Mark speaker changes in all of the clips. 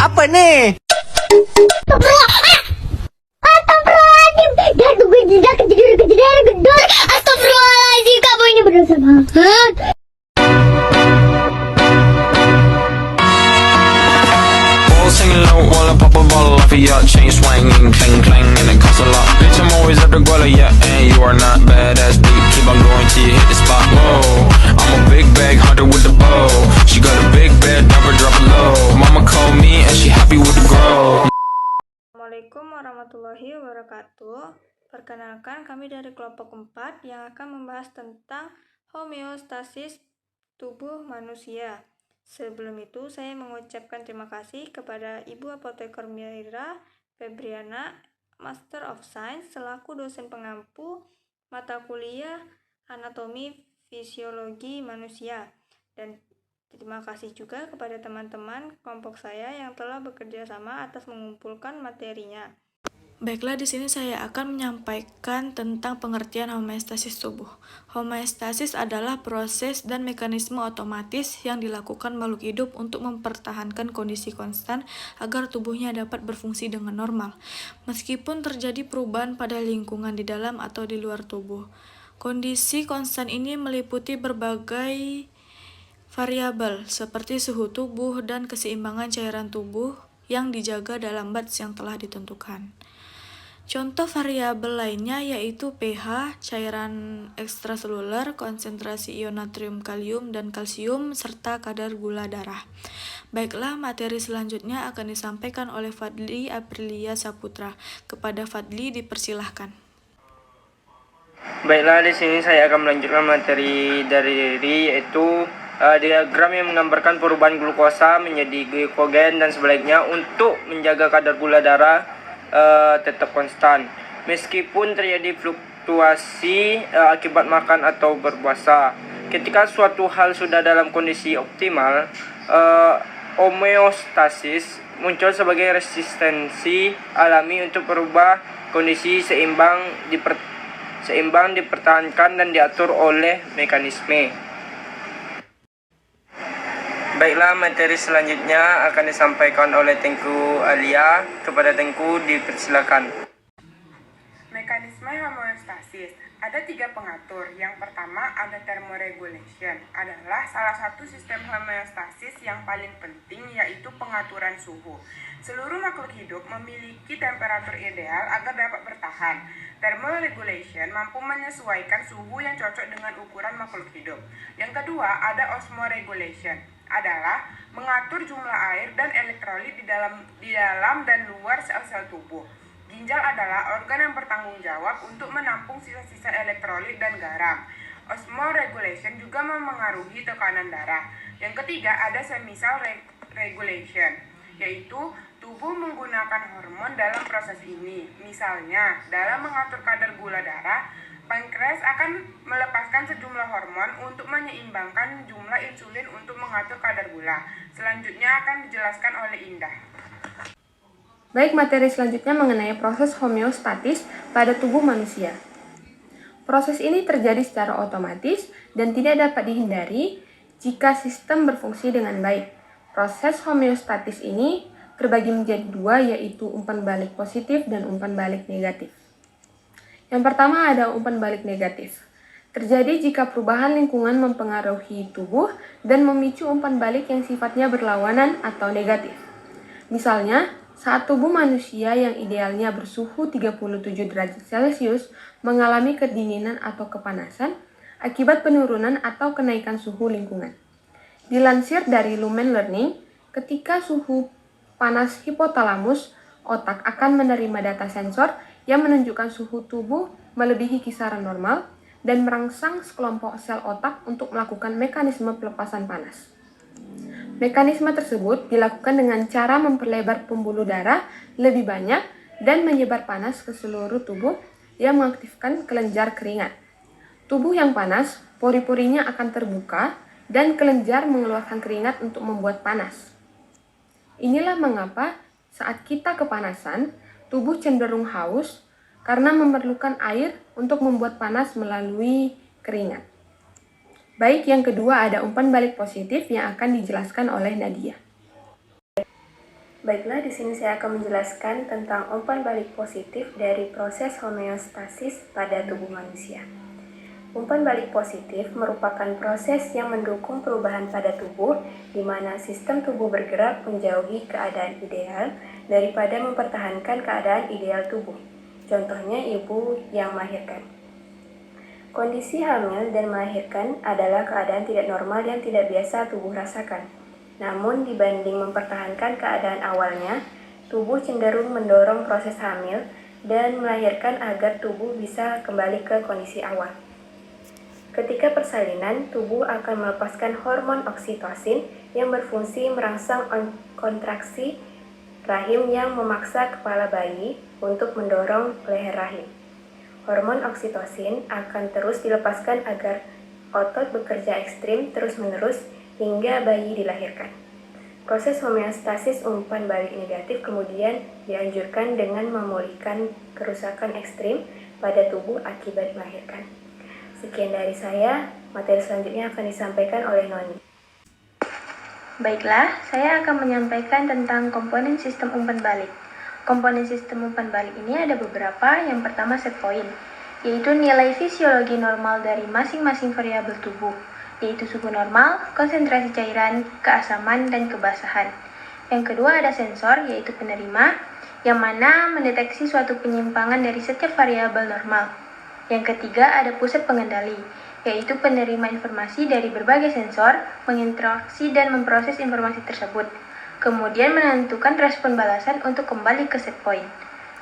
Speaker 1: Apa nih?
Speaker 2: Astagfirullahaladzim, kamu ini berdosa banget.
Speaker 3: Singing low while I pop a bottle off of your chain swinging, clang clang, and it costs a lot. Bitch, I'm always at the guala, yeah, and you are not badass beat. Keep on going till you hit the spot. Whoa, I'm a big bag hunter with the bow. She got a big bed, never drop it low. Mama called me and she happy with the grow.
Speaker 4: Assalamualaikum warahmatullahi wabarakatuh. Perkenalkan, kami dari kelompok 4 yang akan membahas tentang homeostasis tubuh manusia. Sebelum itu, saya mengucapkan terima kasih kepada Ibu Apoteker Mira Febriana, Master of Science, selaku dosen pengampu mata kuliah Anatomi Fisiologi Manusia. Dan terima kasih juga kepada teman-teman kelompok saya yang telah bekerja sama atas mengumpulkan materinya. Baiklah, di sini saya akan menyampaikan tentang pengertian homeostasis tubuh. Homeostasis adalah proses dan mekanisme otomatis yang dilakukan makhluk hidup untuk mempertahankan kondisi konstan agar tubuhnya dapat berfungsi dengan normal, meskipun terjadi perubahan pada lingkungan di dalam atau di luar tubuh. Kondisi konstan ini meliputi berbagai variabel seperti suhu tubuh dan keseimbangan cairan tubuh yang dijaga dalam bats yang telah ditentukan. Contoh variabel lainnya yaitu pH, cairan ekstraseluler, konsentrasi ion natrium, kalium, dan kalsium, serta kadar gula darah. Baiklah, materi selanjutnya akan disampaikan oleh Fadli Aprilia Saputra. Kepada Fadli dipersilahkan.
Speaker 5: Baiklah, di sini saya akan melanjutkan materi dari diri, yaitu diagram yang menggambarkan perubahan glukosa menjadi glikogen dan sebaliknya untuk menjaga kadar gula darah tetap konstan meskipun terjadi fluktuasi akibat makan atau berpuasa. Ketika suatu hal sudah dalam kondisi optimal, homeostasis muncul sebagai resistensi alami untuk berubah kondisi seimbang dipertahankan dan diatur oleh mekanisme. Baiklah, materi selanjutnya akan disampaikan oleh Tengku Alia. Kepada Tengku dipersilakan.
Speaker 6: Mekanisme homeostasis. Ada 3 pengatur. Yang pertama ada thermoregulation. Adalah salah satu sistem homeostasis yang paling penting, yaitu pengaturan suhu. Seluruh makhluk hidup memiliki temperatur ideal agar dapat bertahan. Thermoregulation mampu menyesuaikan suhu yang cocok dengan ukuran makhluk hidup. Yang kedua ada osmoregulation. Adalah mengatur jumlah air dan elektrolit di dalam dan luar sel-sel tubuh. Ginjal adalah organ yang bertanggung jawab untuk menampung sisa-sisa elektrolit dan garam. Osmoregulation juga memengaruhi tekanan darah. Yang ketiga ada semisal regulation, yaitu tubuh menggunakan hormon dalam proses ini. Misalnya, dalam mengatur kadar gula darah, pankreas akan melepaskan sejumlah hormon untuk menyeimbangkan jumlah insulin untuk mengatur kadar gula. Selanjutnya akan dijelaskan oleh Indah.
Speaker 7: Baik, materi selanjutnya mengenai proses homeostatis pada tubuh manusia. Proses ini terjadi secara otomatis dan tidak dapat dihindari jika sistem berfungsi dengan baik. Proses homeostatis ini terbagi menjadi 2, yaitu umpan balik positif dan umpan balik negatif. Yang pertama ada umpan balik negatif. Terjadi jika perubahan lingkungan mempengaruhi tubuh dan memicu umpan balik yang sifatnya berlawanan atau negatif. Misalnya, saat tubuh manusia yang idealnya bersuhu 37 derajat Celcius mengalami kedinginan atau kepanasan akibat penurunan atau kenaikan suhu lingkungan. Dilansir dari Lumen Learning, ketika suhu panas hipotalamus, otak akan menerima data sensor yang menunjukkan suhu tubuh melebihi kisaran normal dan merangsang sekelompok sel otak untuk melakukan mekanisme pelepasan panas. Mekanisme tersebut dilakukan dengan cara memperlebar pembuluh darah lebih banyak dan menyebar panas ke seluruh tubuh yang mengaktifkan kelenjar keringat. Tubuh yang panas, pori-porinya akan terbuka dan kelenjar mengeluarkan keringat untuk membuat panas. Inilah mengapa saat kita kepanasan, tubuh cenderung haus karena memerlukan air untuk membuat panas melalui keringat. Baik, yang kedua ada umpan balik positif yang akan dijelaskan oleh Nadia. Baiklah, di sini saya akan menjelaskan tentang umpan balik positif dari proses homeostasis pada tubuh manusia. Umpan balik positif merupakan proses yang mendukung perubahan pada tubuh, di mana sistem tubuh bergerak menjauhi keadaan ideal daripada mempertahankan keadaan ideal tubuh. Contohnya, ibu yang melahirkan. Kondisi hamil dan melahirkan adalah keadaan tidak normal yang tidak biasa tubuh rasakan. Namun, dibanding mempertahankan keadaan awalnya, tubuh cenderung mendorong proses hamil dan melahirkan agar tubuh bisa kembali ke kondisi awal. Ketika persalinan, tubuh akan melepaskan hormon oksitosin yang berfungsi merangsang kontraksi rahim yang memaksa kepala bayi untuk mendorong leher rahim. Hormon oksitosin akan terus dilepaskan agar otot bekerja ekstrim terus-menerus hingga bayi dilahirkan. Proses homeostasis umpan balik negatif kemudian dianjurkan dengan memulihkan kerusakan ekstrim pada tubuh akibat melahirkan. Sekian dari saya, materi selanjutnya akan disampaikan oleh Noni.
Speaker 4: Baiklah, saya akan menyampaikan tentang komponen sistem umpan balik. Komponen sistem umpan balik ini ada beberapa. Yang pertama set point, yaitu nilai fisiologi normal dari masing-masing variabel tubuh, yaitu suhu normal, konsentrasi cairan, keasaman, dan kebasahan. Yang kedua ada sensor, yaitu penerima, yang mana mendeteksi suatu penyimpangan dari setiap variabel normal. Yang ketiga ada pusat pengendali, yaitu penerima informasi dari berbagai sensor, menginteraksi dan memproses informasi tersebut, kemudian menentukan respon balasan untuk kembali ke set point.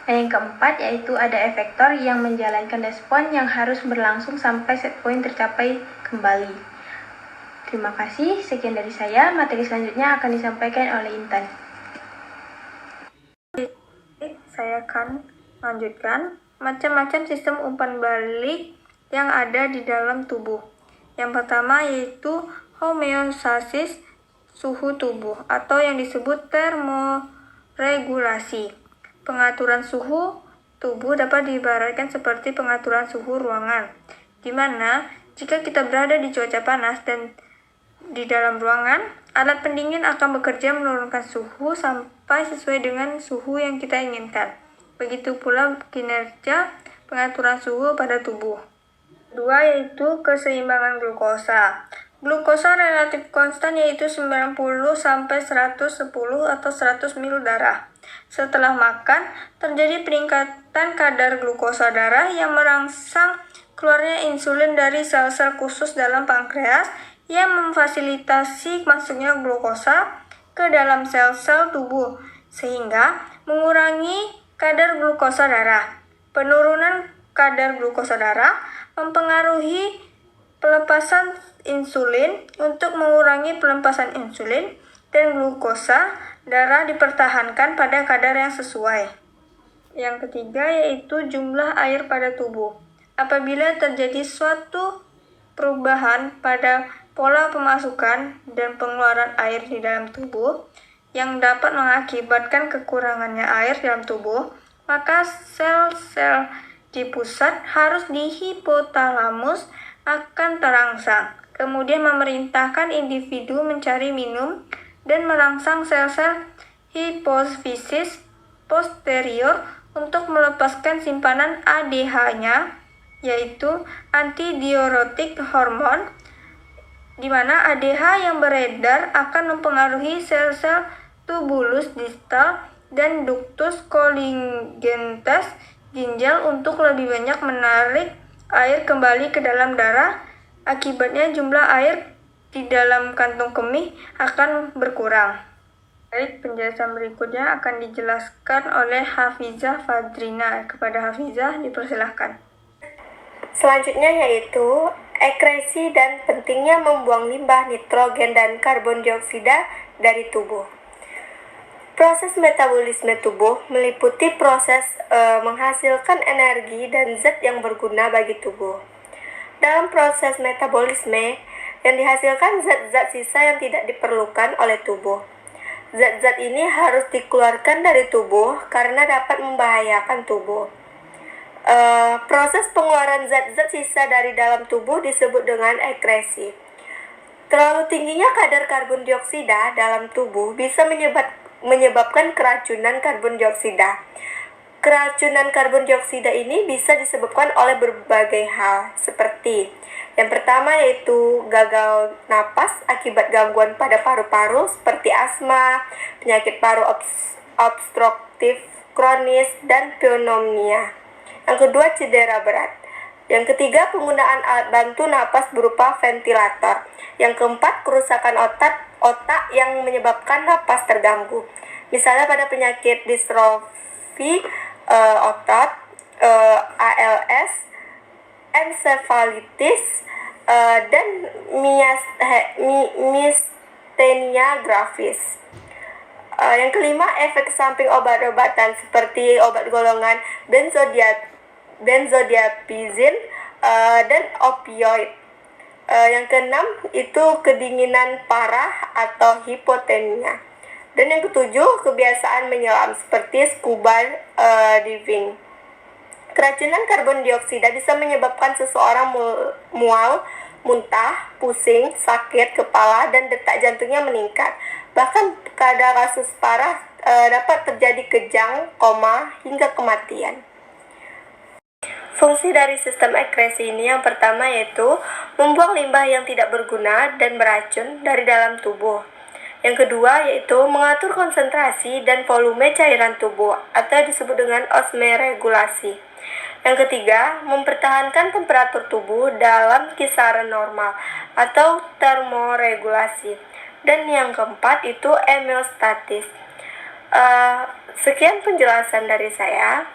Speaker 4: Dan yang keempat yaitu ada efektor yang menjalankan respon yang harus berlangsung sampai set point tercapai kembali. Terima kasih, sekian dari saya. Materi selanjutnya akan disampaikan oleh Intan. Saya akan lanjutkan macam-macam sistem umpan balik yang ada di dalam tubuh. Yang pertama yaitu homeostasis suhu tubuh atau yang disebut termoregulasi. Pengaturan suhu tubuh dapat diibaratkan seperti pengaturan suhu ruangan, di mana jika kita berada di cuaca panas dan di dalam ruangan, alat pendingin akan bekerja menurunkan suhu sampai sesuai dengan suhu yang kita inginkan. Begitu pula kinerja pengaturan suhu pada tubuh. Kedua yaitu keseimbangan glukosa. Glukosa relatif konstan yaitu 90 sampai 110 atau 100 ml darah. Setelah makan, terjadi peningkatan kadar glukosa darah yang merangsang keluarnya insulin dari sel-sel khusus dalam pankreas yang memfasilitasi masuknya glukosa ke dalam sel-sel tubuh sehingga mengurangi kadar glukosa darah. Penurunan kadar glukosa darah mempengaruhi pelepasan insulin. Untuk mengurangi pelepasan insulin dan glukosa darah dipertahankan pada kadar yang sesuai. Yang ketiga yaitu jumlah air pada tubuh. Apabila terjadi suatu perubahan pada pola pemasukan dan pengeluaran air di dalam tubuh yang dapat mengakibatkan kekurangannya air dalam tubuh, maka sel-sel di pusat harus di hipotalamus akan terangsang, kemudian memerintahkan individu mencari minum dan merangsang sel-sel hipofisis posterior untuk melepaskan simpanan ADH-nya, yaitu antidiuretik hormon, di mana ADH yang beredar akan mempengaruhi sel-sel tubulus distal dan ductus colligensum ginjal untuk lebih banyak menarik air kembali ke dalam darah. Akibatnya jumlah air di dalam kantung kemih akan berkurang. Baik, penjelasan berikutnya akan dijelaskan oleh Hafizah Fadrina. Kepada Hafizah, dipersilahkan.
Speaker 1: Selanjutnya yaitu ekresi dan pentingnya membuang limbah nitrogen dan karbon dioksida dari tubuh. Proses metabolisme tubuh meliputi proses menghasilkan energi dan zat yang berguna bagi tubuh. Dalam proses metabolisme yang dihasilkan zat-zat sisa yang tidak diperlukan oleh tubuh. Zat-zat ini harus dikeluarkan dari tubuh karena dapat membahayakan tubuh. Proses pengeluaran zat-zat sisa dari dalam tubuh disebut dengan ekresi. Terlalu tingginya kadar karbon dioksida dalam tubuh bisa menyebabkan keracunan karbon dioksida. Keracunan karbon dioksida ini bisa disebabkan oleh berbagai hal, seperti yang pertama yaitu gagal napas akibat gangguan pada paru-paru seperti asma, penyakit paru obstruktif kronis, dan pneumonia. Yang kedua, cedera berat. Yang ketiga, penggunaan alat bantu napas berupa ventilator. Yang keempat, kerusakan otak yang menyebabkan napas terganggu. Misalnya pada penyakit distrofi otot, ALS, encephalitis, dan myasthenia gravis. Yang kelima, efek samping obat-obatan seperti obat golongan benzodiazepin dan opioid. Yang keenam itu kedinginan parah atau hipotermia. Dan yang ketujuh, kebiasaan menyelam seperti scuba diving. Keracunan karbon dioksida bisa menyebabkan seseorang mual, muntah, pusing, sakit kepala, dan detak jantungnya meningkat. Bahkan pada kasus parah dapat terjadi kejang, koma, hingga kematian. Fungsi dari sistem ekskresi ini yang pertama yaitu membuang limbah yang tidak berguna dan beracun dari dalam tubuh. Yang kedua yaitu mengatur konsentrasi dan volume cairan tubuh atau disebut dengan osmoregulasi. Yang ketiga, mempertahankan temperatur tubuh dalam kisaran normal atau termoregulasi. Dan yang keempat itu homeostatis. Sekian penjelasan dari saya.